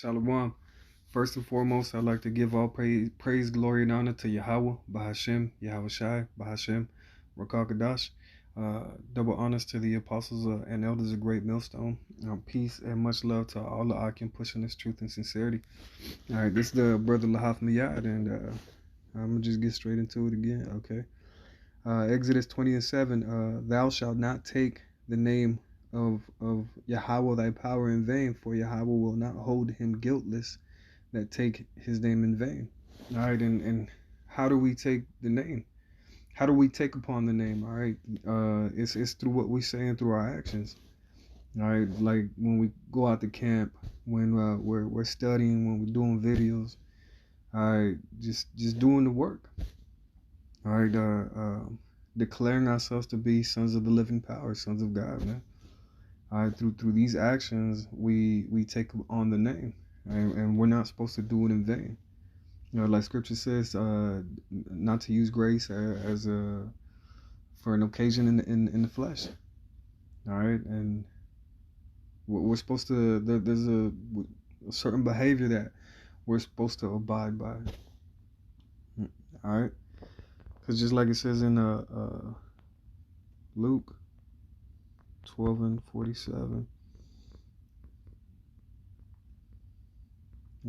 Shalom. First and foremost, I'd like to give all praise, glory, and honor to Yahweh, Bahashem, Yahweh Shai, Bahashem, Rakakadash. Double honors to the apostles and elders of Great Millstone. Peace and much love to all the Akim pushing this truth and sincerity. All right, this is the brother Lahaf Mayad, and I'm going to just get straight into it again, okay? Exodus 20:7, thou shalt not take the name of Yahweh thy power in vain, for Yahweh will not hold him guiltless that take his name in vain. All right, and how do we take the name? How do we take upon the name? All right, it's through what we say and through our actions. All right, like when we go out to camp, when we're studying, when we're doing videos. All right, just doing the work. All right, declaring ourselves to be sons of the living power, sons of God, man. All right, through these actions, we take on the name, and we're not supposed to do it in vain. Like Scripture says, not to use grace as a for an occasion in the flesh. All right, and we're supposed to. There's a certain behavior that we're supposed to abide by. All right, because just like it says in Luke 12:47.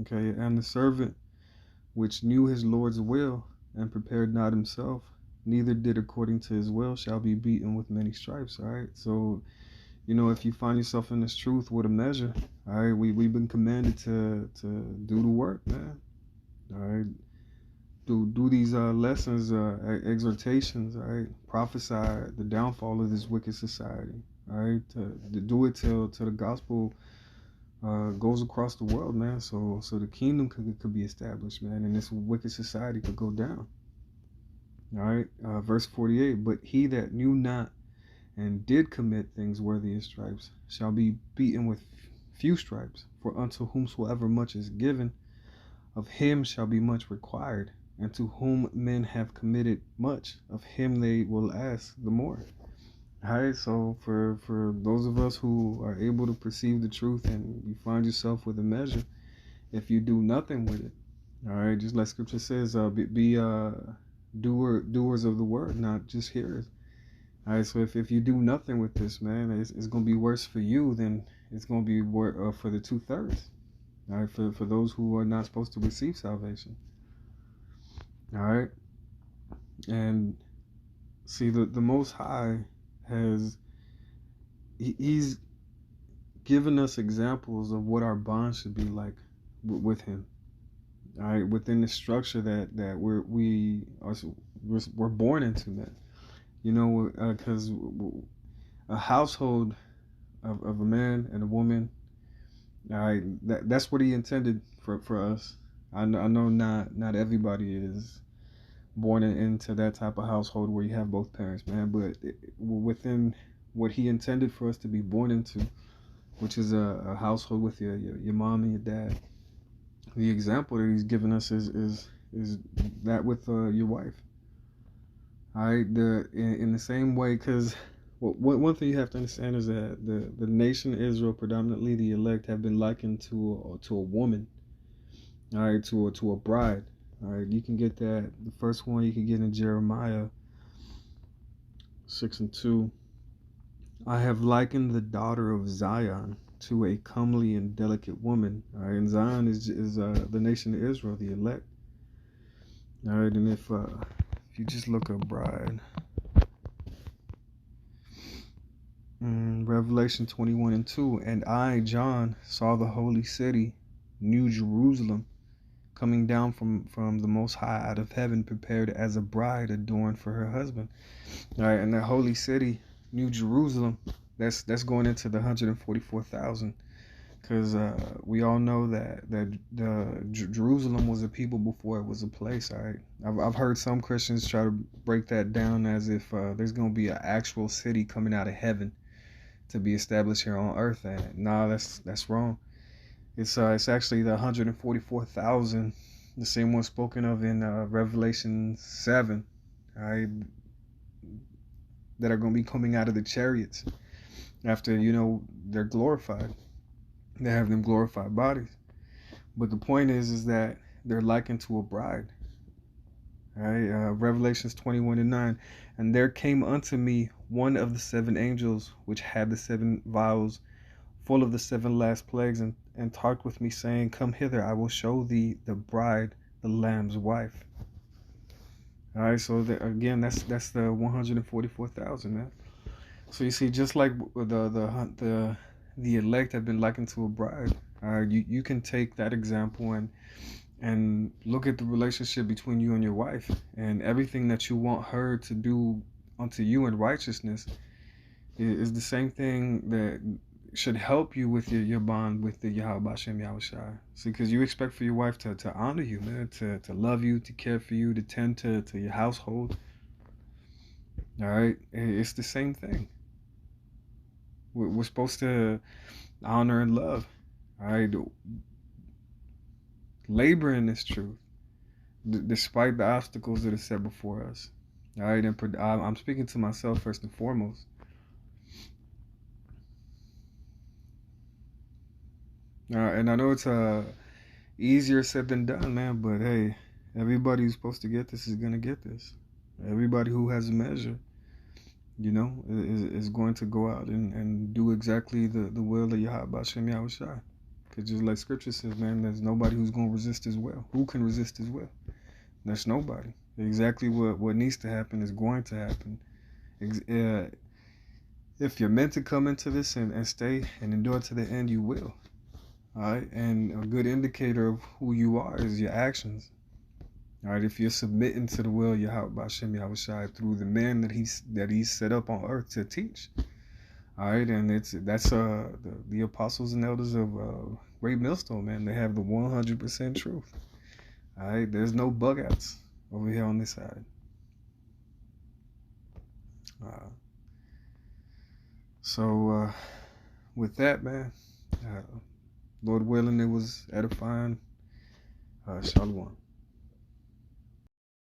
Okay, and the servant which knew his Lord's will and prepared not himself, neither did according to his will, shall be beaten with many stripes. All right, so if you find yourself in this truth with a measure, all right, we've been commanded to do the work, man. All right, do these lessons, exhortations, all right, prophesy the downfall of this wicked society. All right, to do it till the gospel goes across the world, man. So the kingdom could be established, man, and this wicked society could go down. All right, verse 48. But he that knew not and did commit things worthy of stripes shall be beaten with few stripes. For unto whomsoever much is given, of him shall be much required. And to whom men have committed much, of him they will ask the more. All right, so for those of us who are able to perceive the truth and you find yourself with a measure, if you do nothing with it, all right, just like Scripture says, be doers of the word, not just hearers. All right, so if you do nothing with this, man, it's going to be worse for you than it's going to be for the 2/3. All right, for those who are not supposed to receive salvation. All right, and see the Most High he's given us examples of what our bond should be like with him. All right, within the structure that we're born into, man. Because a household of a man and a woman, all right, that's what he intended for us. I know not everybody is born into that type of household where you have both parents, man, but within what he intended for us to be born into, which is a household with your mom and your dad. The example that he's given us is that with your wife. All right, in the same way, because one thing you have to understand is that the nation Israel, predominantly the elect, have been likened to a woman. All right, to a bride. All right, you can get that. The first one you can get in Jeremiah 6:2. I have likened the daughter of Zion to a comely and delicate woman. All right, and Zion is the nation of Israel, the elect. All right, and if you just look up bride, Revelation 21:2, and I, John, saw the holy city, New Jerusalem, coming down from the Most High out of heaven, prepared as a bride adorned for her husband. All right, and that holy city, New Jerusalem, that's going into the 144,000, because we all know that Jerusalem was a people before it was a place. All right, I've heard some Christians try to break that down as if there's going to be an actual city coming out of heaven to be established here on earth, and nah, that's wrong. It's actually the 144,000, the same one spoken of in Revelation 7, all right, that are going to be coming out of the chariots after they're glorified. They have them glorified bodies. But the point is that they're likened to a bride. All right, Revelations 21:9. And there came unto me one of the seven angels which had the seven vials full of the seven last plagues, and talked with me, saying, Come hither, I will show thee the bride, the Lamb's wife. All right, so again, that's the 144,000, man. So you see, just like the elect have been likened to a bride, you can take that example and look at the relationship between you and your wife, and everything that you want her to do unto you in righteousness is the same thing that should help you with your bond with the Yahweh Hashem Yahushai. See, because you expect for your wife to honor you, man, to love you, to care for you, to tend to your household. All right, it's the same thing. We're supposed to honor and love. All right, labor in this truth, despite the obstacles that are set before us. All right, and I'm speaking to myself first and foremost. And I know it's easier said than done, man. But hey, everybody who's supposed to get this is gonna get this. Everybody who has a measure, is going to go out and do exactly the will of Yahweh Hashem Yahushai. Because just like Scripture says, man, there's nobody who's going to resist His will. Who can resist His will? There's nobody. Exactly what needs to happen is going to happen. If you're meant to come into this and stay and endure to the end, you will. All right, and a good indicator of who you are is your actions. All right, if you're submitting to the will of Yahweh Hashem Yahushai through the man that he's set up on earth to teach. All right, and that's the apostles and elders of Great Millstone, man. They have the 100% truth. All right, there's no bug outs over here on this side. So with that, man, Lord willing, it was edifying. Shalom.